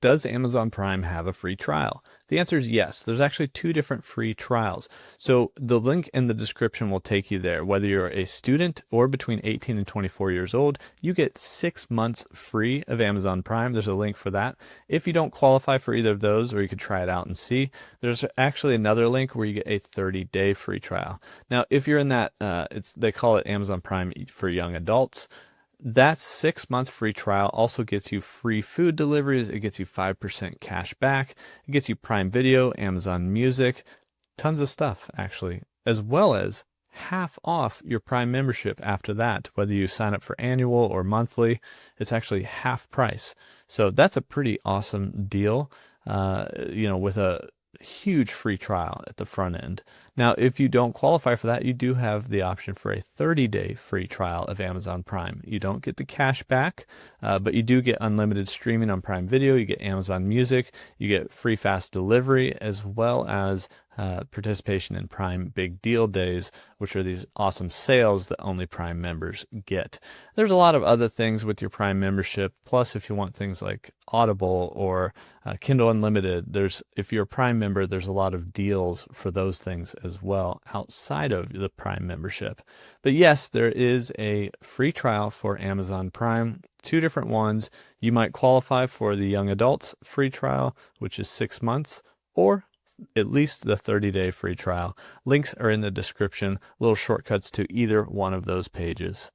Does Amazon Prime have a free trial? The answer is yes. There's actually two different free trials. So the link in the description will take you there. Whether you're a student or between 18 and 24 years old, you get 6 months free of Amazon Prime. There's a link for that. If you don't qualify for either of those, or you could try it out and see, there's actually another link where you get a 30-day free trial. Now, if you're in that, they call it Amazon Prime for young adults. That 6 month free trial also gets you free food deliveries. It gets you 5% cash back. It gets you Prime Video, Amazon Music, tons of stuff actually, as well as half off your Prime membership after that. Whether you sign up for annual or monthly, it's actually half price. So that's a pretty awesome deal, with a huge free trial at the front end. Now, if you don't qualify for that, you do have the option for a 30-day free trial of Amazon Prime. You don't get the cash back, but you do get unlimited streaming on Prime Video. You get Amazon Music. You get free fast delivery, as well as participation in Prime Big Deal Days, which are these awesome sales that only Prime members get. There's a lot of other things with your Prime membership. Plus, if you want things like Audible or Kindle Unlimited, if you're a Prime member, there's a lot of deals for those things as well outside of the Prime membership. But yes, there is a free trial for Amazon Prime, two different ones. You might qualify for the young adults free trial, which is 6 months, or at least the 30-day free trial. Links are in the description, little shortcuts to either one of those pages.